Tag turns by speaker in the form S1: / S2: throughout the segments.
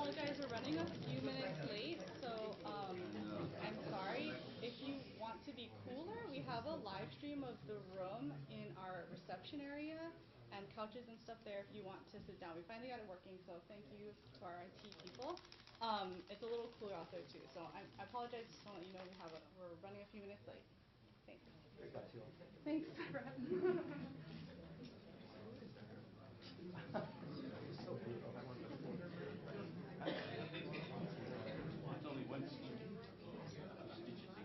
S1: apologize. We're running a few minutes late, so I'm sorry. If you want to be cooler, we have a live stream of the room in our reception area and couches and stuff there if you want to sit down. We finally got it working, so thank you to our IT people. It's a little cooler out there too, so I apologize. Just want to let you know we're running a few minutes late. Thanks. Thanks, Brad.
S2: It's only one stitch it together. That's what you said.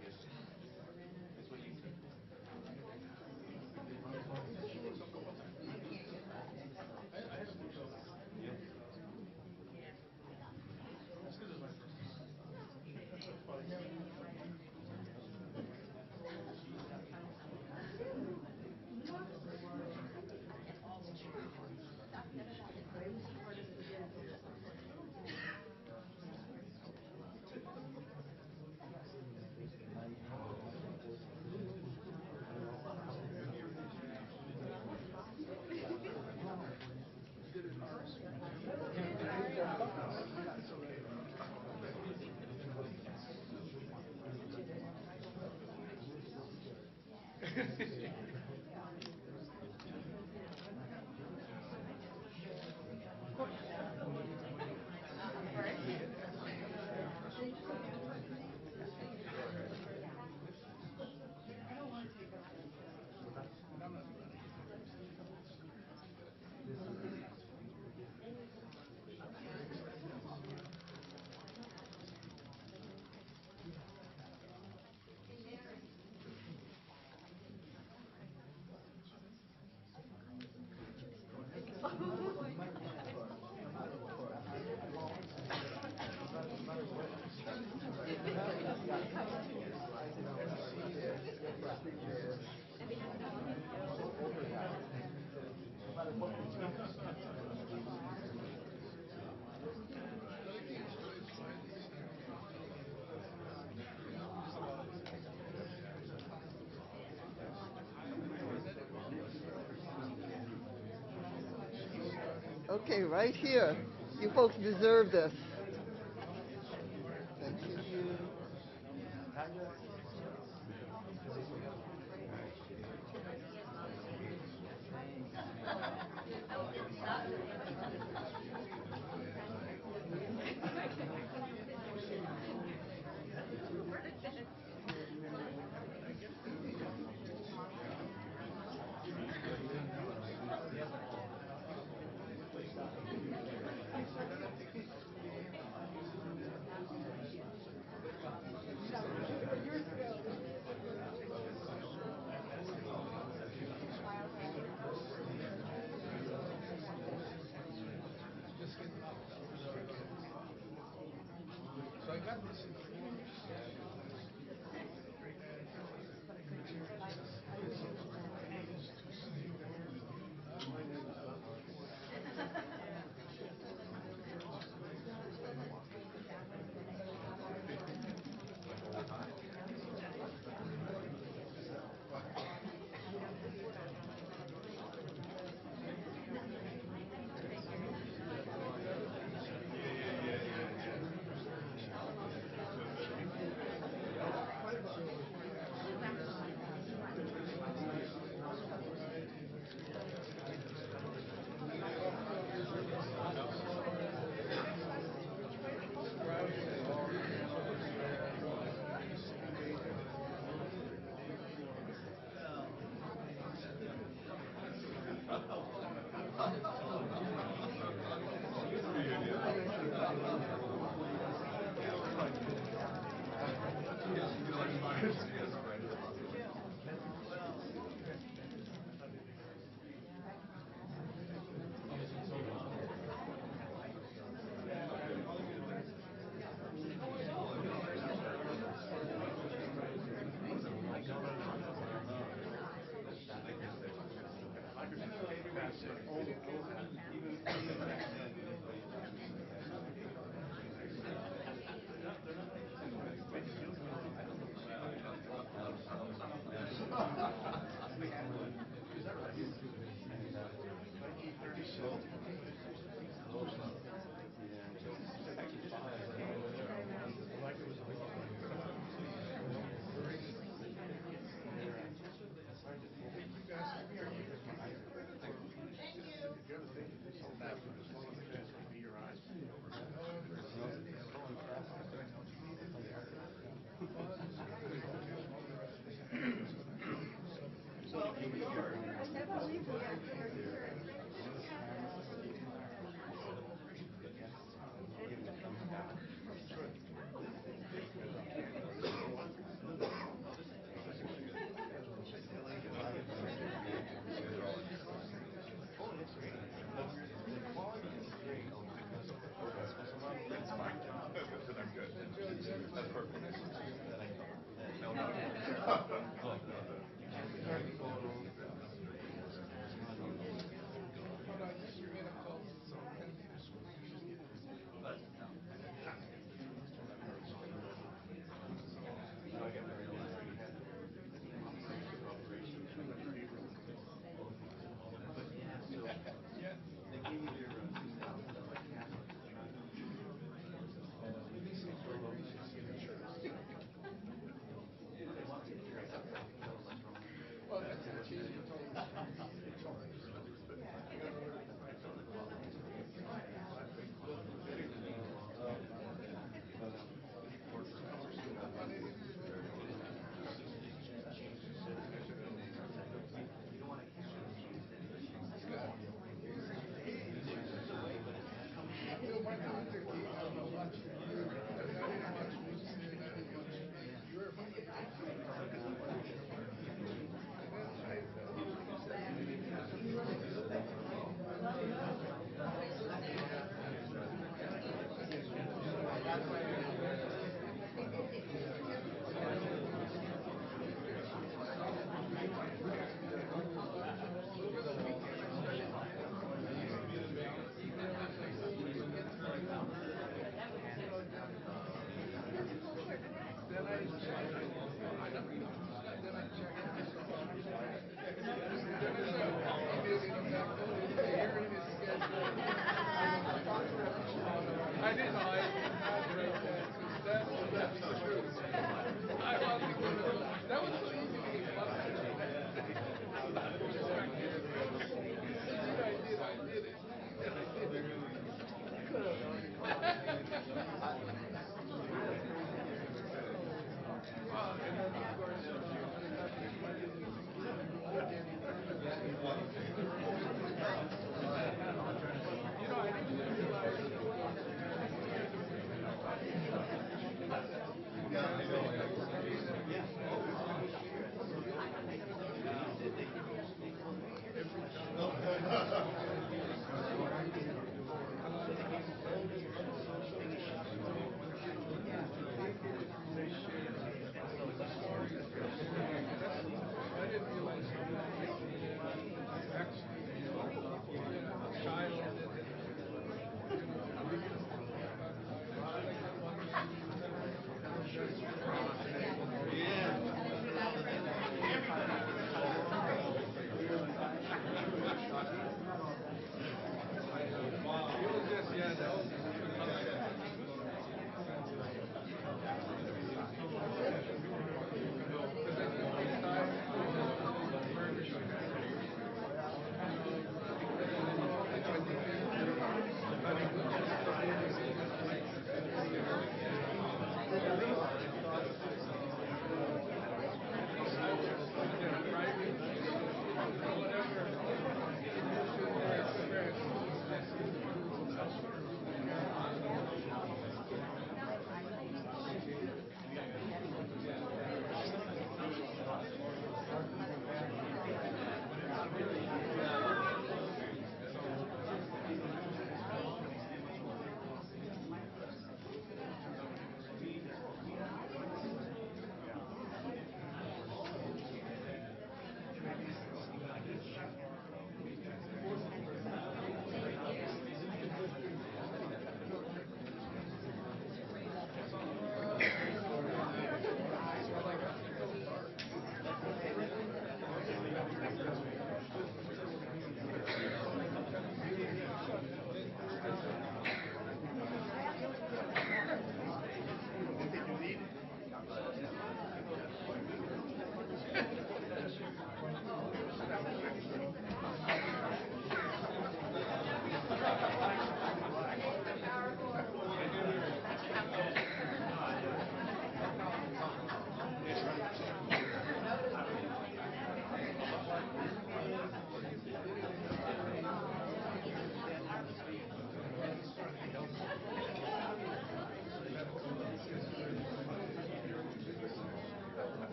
S2: Yeah.
S3: Okay, right here. You folks deserve this. Thank you.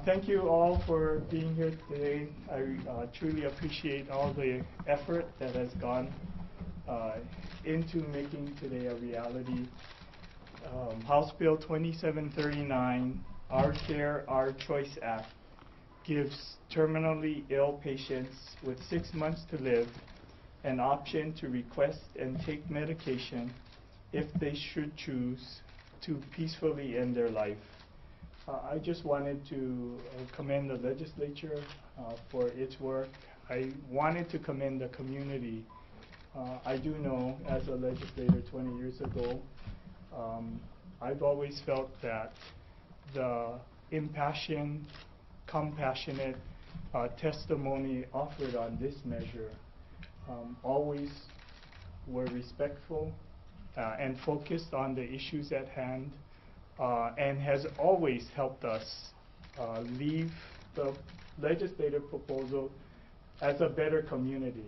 S4: Thank you all for being here today. I truly appreciate all the effort that has gone into making today a reality. House Bill 2739, Our Care, Our Choice Act, gives terminally ill patients with 6 months to live an option to request and take medication if they should choose to peacefully end their life. I just wanted to commend the legislature for its work. I wanted to commend the community. I do know, as a legislator 20 years ago, I've always felt that the impassioned, compassionate testimony offered on this measure always were respectful and focused on the issues at hand, and has always helped us leave the legislative proposal as a better community.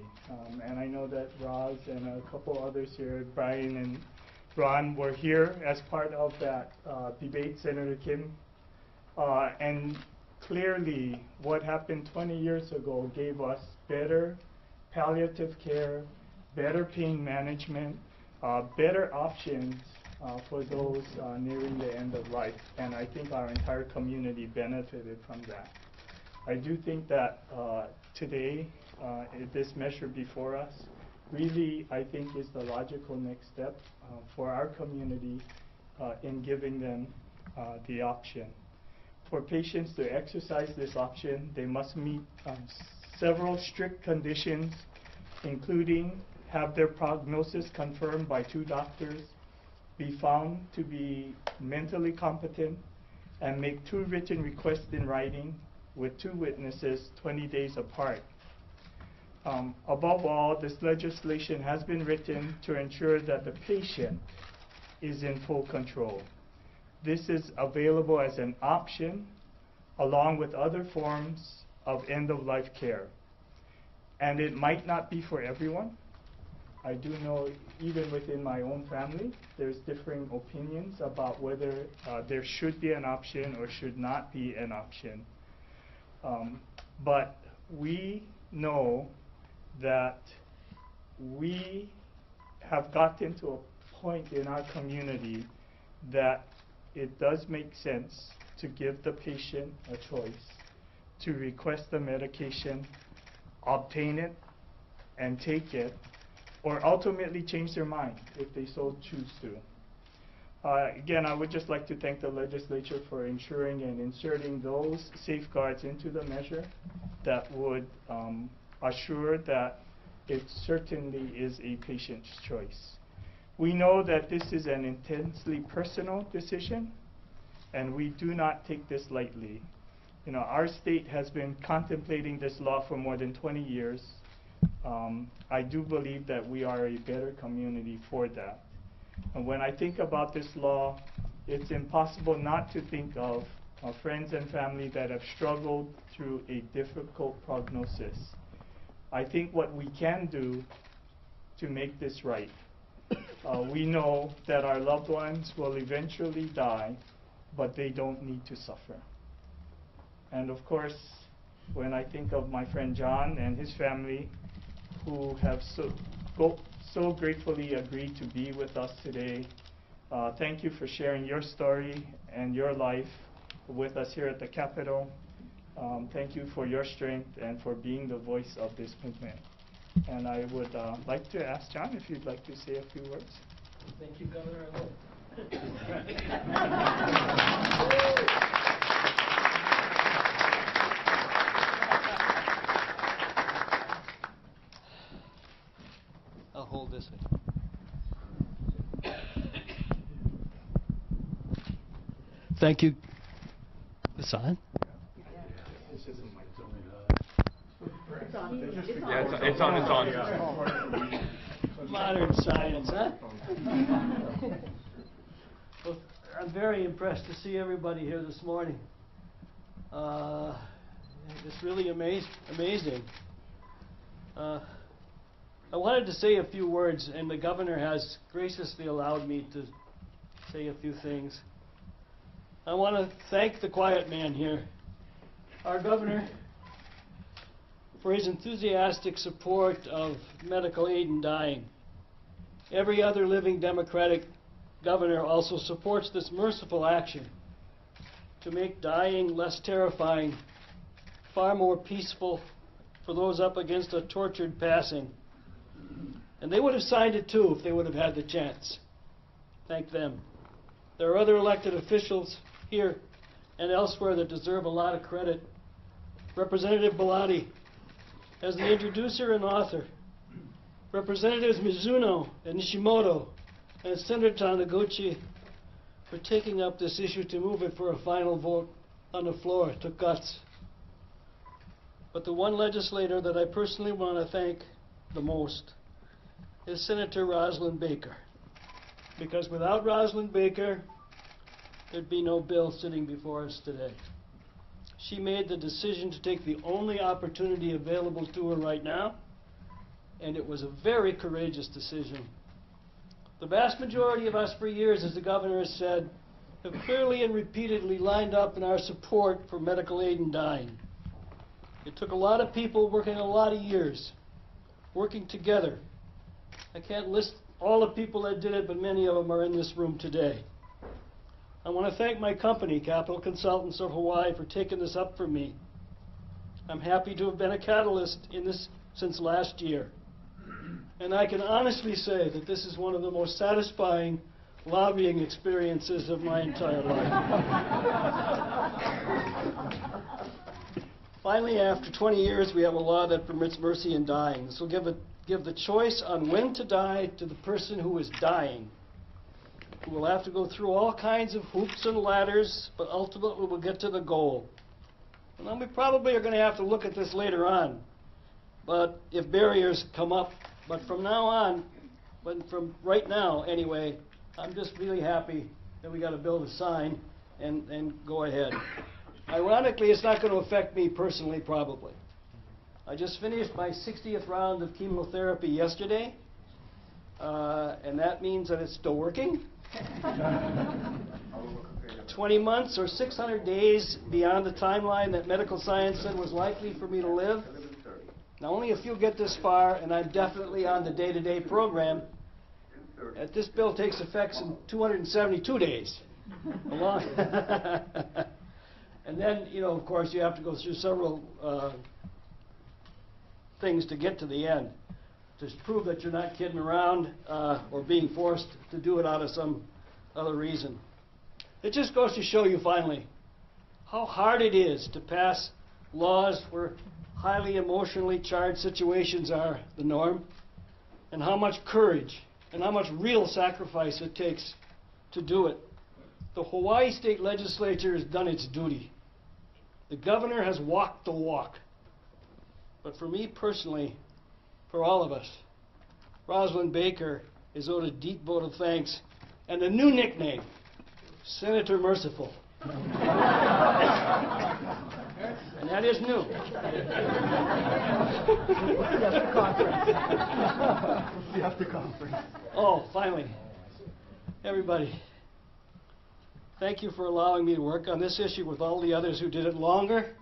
S4: And I know that Roz and a couple others here, Brian and Ron, were here as part of that debate, Senator Kim. And clearly, what happened 20 years ago gave us better palliative care, better pain management, better options for those nearing the end of life. And I think our entire community benefited from that. I do think that today, this measure before us really, I think, is the logical next step for our community in giving them the option. For patients to exercise this option, they must meet several strict conditions, including have their prognosis confirmed by 2 doctors, be found to be mentally competent, and make 2 written requests in writing with 2 witnesses 20 days apart. Above all, this legislation has been written to ensure that the patient is in full control. This is available as an option along with other forms of end-of-life care. And it might not be for everyone. I do know even within my own family, there's differing opinions about whether there should be an option or should not be an option. But we know that we have gotten to a point in our community that it does make sense to give the patient a choice to request the medication, obtain it, and take it, or ultimately change their mind if they so choose to. Again, I would just like to thank the legislature for ensuring and inserting those safeguards into the measure that would assure that it certainly is a patient's choice. We know that this is an intensely personal decision, and we do not take this lightly. You know, our state has been contemplating this law for more than 20 years. I do believe that we are a better community for that. And when I think about this law, it's impossible not to think of friends and family that have struggled through a difficult prognosis. I think what we can do to make this right, we know that our loved ones will eventually die, but they don't need to suffer. And of course, when I think of my friend John and his family, who have so gratefully agreed to be with us today, thank you for sharing your story and your life with us here at the Capitol. Thank you for your strength and for being the voice of this movement. And I would like to ask John if you'd like to say a few words.
S5: Thank you, Governor. I will. I'll hold this one. Thank you. This on?
S2: Yeah, it's on.
S5: Modern science, huh? Well, I'm very impressed to see everybody here this morning. It's really amazing. I wanted to say a few words, and the governor has graciously allowed me to say a few things. I want to thank the quiet man here our governor for his enthusiastic support of medical aid in dying. Every other living Democratic governor also supports this merciful action to make dying less terrifying, far more peaceful for those up against a tortured passing. And they would have signed it too if they would have had the chance. Thank them. There are other elected officials here and elsewhere that deserve a lot of credit. Representative Bellotti, as the introducer and author, Representatives Mizuno and Nishimoto, and Senator Taniguchi for taking up this issue to move it for a final vote on the floor. It took guts. But the one legislator that I personally want to thank the most is Senator Rosalind Baker. Because without Rosalind Baker, there'd be no bill sitting before us today. She made the decision to take the only opportunity available to her right now, and it was a very courageous decision. The vast majority of us for years, as the governor has said, have clearly and repeatedly lined up in our support for medical aid in dying. It took a lot of people working a lot of years, working together. I can't list all the people that did it, but many of them are in this room today. I want to thank my company, Capital Consultants of Hawaii, for taking this up for me. I'm happy to have been a catalyst in this since last year. And I can honestly say that this is one of the most satisfying lobbying experiences of my entire life. Finally, after 20 years, we have a law that permits mercy in dying. This will give the choice on when to die to the person who is dying, who will have to go through all kinds of hoops and ladders, but ultimately will get to the goal. And then we probably are going to have to look at this later on, but if barriers come up. But from now on, from right now anyway, I'm just really happy that we got a bill to sign and go ahead. Ironically, it's not going to affect me personally, probably. I just finished my 60th round of chemotherapy yesterday, and that means that it's still working. 20 months or 600 days beyond the timeline that medical science said was likely for me to live. Now, only a few get this far, and I'm definitely on the day-to-day program. This bill takes effect in 272 days. And then, of course, you have to go through several things to get to the end, to prove that you're not kidding around or being forced to do it out of some other reason. It just goes to show you, finally, how hard it is to pass laws where highly emotionally charged situations are the norm, and how much courage and how much real sacrifice it takes to do it. The Hawaii State Legislature has done its duty. The governor has walked the walk. But for me personally, for all of us, Rosalind Baker is owed a deep vote of thanks and a new nickname, Senator Merciful. And that is new.
S3: After conference.
S5: Oh, finally, everybody, thank you for allowing me to work on this issue with all the others who did it longer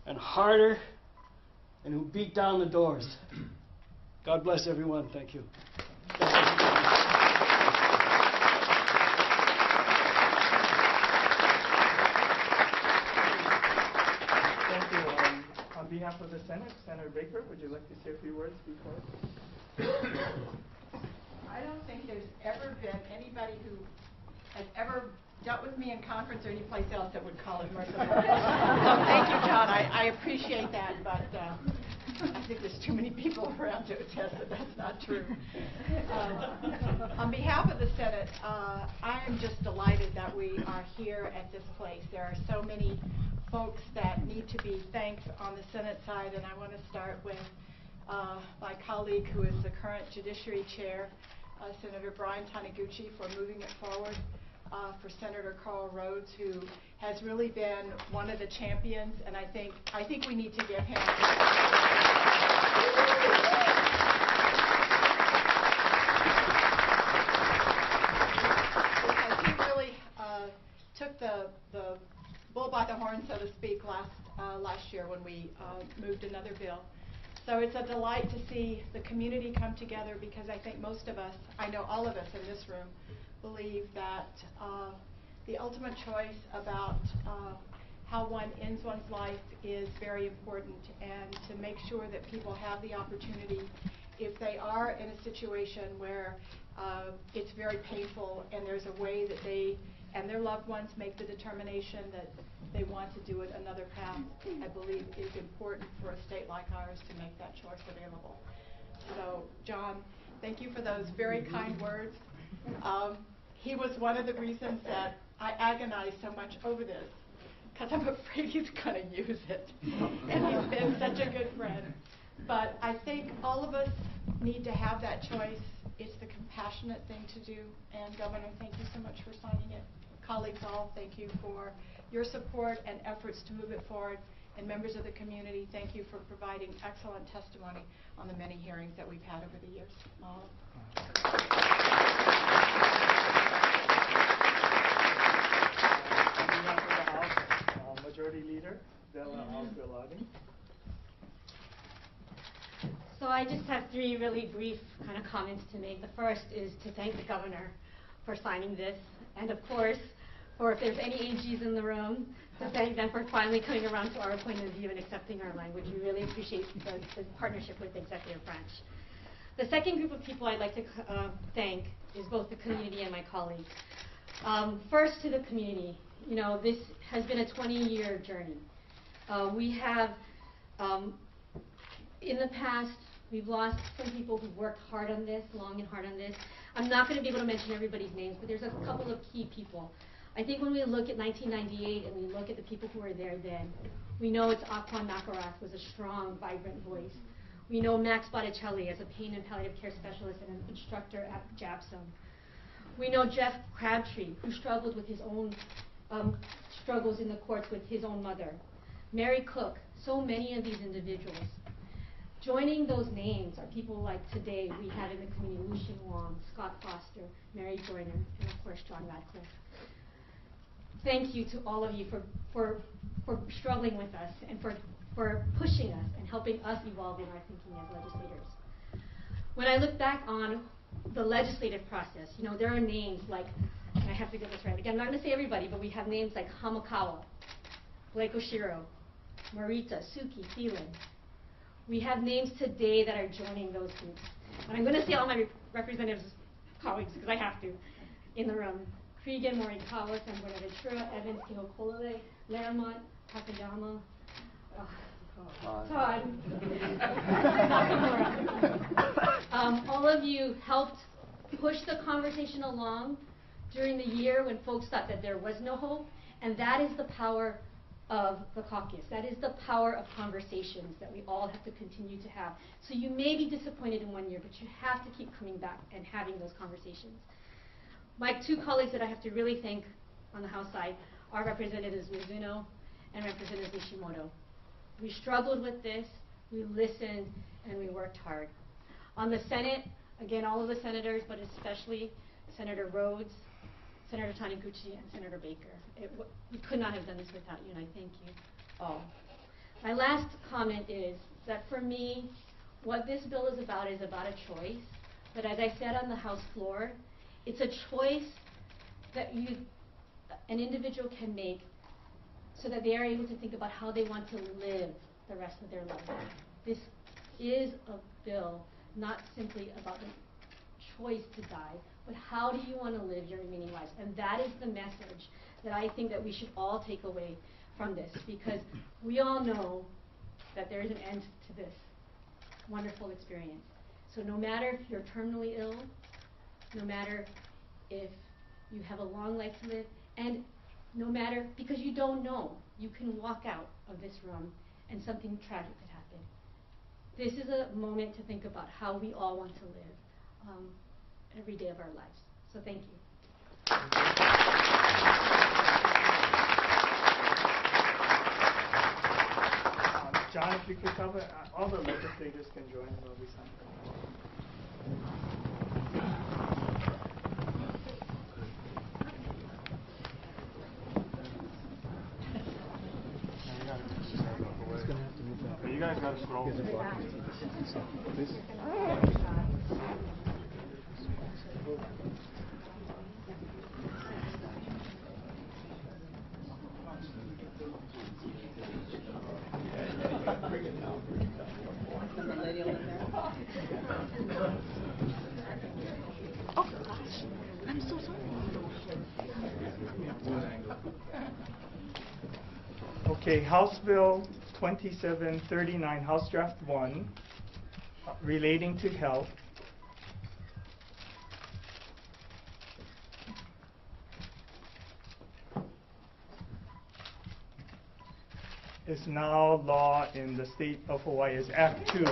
S5: and harder and who beat down the doors. God bless everyone. Thank you.
S4: Thank you. On behalf of the Senate, Senator Baker, would you like to say a few words before?
S6: I don't think there's ever been anybody who has ever dealt with me in conference or any place else that would call it merciful. Thank you, John. I appreciate that, but I think there's too many people around to attest that that's not true. On behalf of the Senate, I am just delighted that we are here at this place. There are so many folks that need to be thanked on the Senate side, and I want to start with my colleague who is the current Judiciary Chair, Senator Brian Taniguchi, for moving it forward, for Senator Karl Rhodes, who has really been one of the champions, and I think we need to give him because he really took the bull bull by the horn, so to speak, last year when we moved another bill. So it's a delight to see the community come together, because I think most of us, I know all of us in this room, believe that the ultimate choice about how one ends one's life is very important, and to make sure that people have the opportunity, if they are in a situation where it's very painful and there's a way that they and their loved ones make the determination that they want to do it another path, I believe is important for a state like ours to make that choice available. So, John, thank you for those very kind words. He was one of the reasons that I agonized so much over this, because I'm afraid he's going to use it. And he's been such a good friend. But I think all of us need to have that choice. It's the compassionate thing to do. And Governor, thank you so much for signing it. Colleagues all, thank you for your support and efforts to move it forward. And members of the community, thank you for providing excellent testimony on the many hearings that we've had over the years.
S4: On behalf of the House Majority Leader, Della Al-Biladi.
S7: So I just have three really brief kind of comments to make. The first is to thank the governor for signing this, and of course, for if there's any AGs in the room, to thank them for finally coming around to our point of view and accepting our language. We really appreciate the partnership with the executive branch. The second group of people I'd like to thank is both the community and my colleagues. First, to the community. You know, this has been a 20-year journey. We have, in the past, we've lost some people who've worked hard on this, long and hard on this. I'm not going to be able to mention everybody's names, but there's a couple of key people. I think when we look at 1998 and we look at the people who were there then, we know it's Aquan Nakarath was a strong, vibrant voice. We know Max Botticelli as a pain and palliative care specialist and an instructor at JAPSOM. We know Jeff Crabtree, who struggled with his own struggles in the courts with his own mother. Mary Cook, so many of these individuals. Joining those names are people like today we have in the community, Lucien Wong, Scott Foster, Mary Joyner, and of course John Radcliffe. Thank you to all of you for struggling with us and for pushing us and helping us evolve in our thinking as legislators. When I look back on the legislative process, you know, there are names like, and I have to get this right again, I'm not going to say everybody, but we have names like Hamakawa, Blake Oshiro, Marita, Suki, Thielen. We have names today that are joining those groups. And I'm going to say all my representatives, colleagues, because I have to, in the room. Cregan, Morikawa, San Buenaventura, Evans, Kihokolole, Laramont, Takayama, Todd, Nakamura. All of you helped push the conversation along during the year when folks thought that there was no hope, and that is the power of the caucus. That is the power of conversations that we all have to continue to have. So you may be disappointed in 1 year, but you have to keep coming back and having those conversations. My two colleagues that I have to really thank on the House side are Representatives Mizuno and Representative Nishimoto. We struggled with this, we listened, and we worked hard. On the Senate, again, all of the senators, but especially Senator Rhodes, Senator Taniguchi, and Senator Baker. We could not have done this without you, and I thank you all. My last comment is that for me, what this bill is about a choice. But as I said on the House floor, it's a choice that an individual can make so that they are able to think about how they want to live the rest of their life. This is a bill not simply about the choice to die, but how do you want to live your remaining lives? And that is the message that I think that we should all take away from this, because we all know that there is an end to this wonderful experience. So no matter if you're terminally ill, no matter if you have a long life to live, and no matter, because you don't know, you can walk out of this room and something tragic could happen. This is a moment to think about how we all want to live every day of our lives. So thank you.
S4: John, if you could cover, all the legislators can join when we sign.
S3: gotta scroll.
S8: Oh gosh, I'm so sorry.
S4: Okay, House Bill 2739, House Draft 1, relating to health. Is now law in the state of Hawaii as Act 2.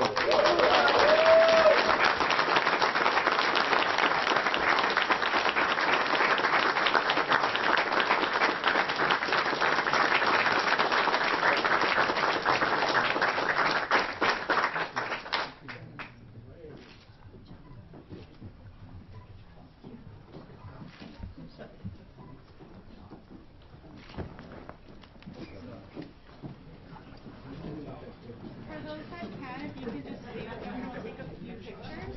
S1: For those that can, if you could just stay up there, we'll take a few pictures.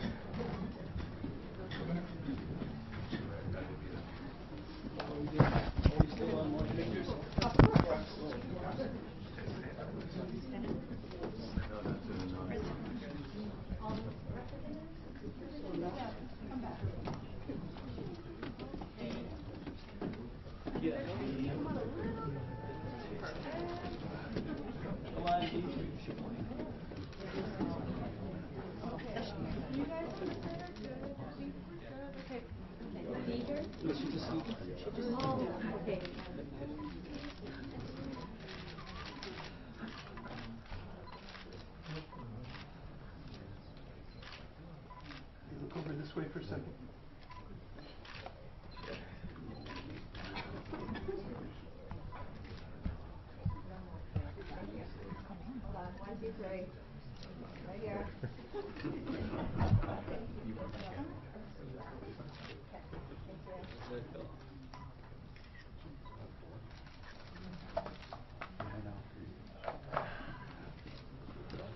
S1: You guys are good. I think we're good. Okay.
S7: Oh, okay.
S3: Look over this way for a second.
S7: Hold on, 1, 2, 3. Right here.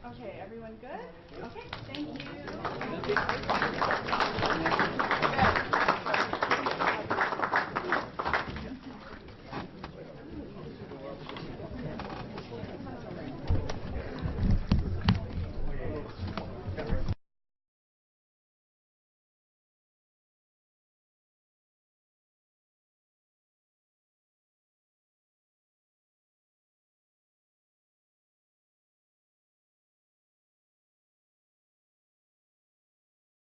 S1: Okay, everyone good? Okay, thank you.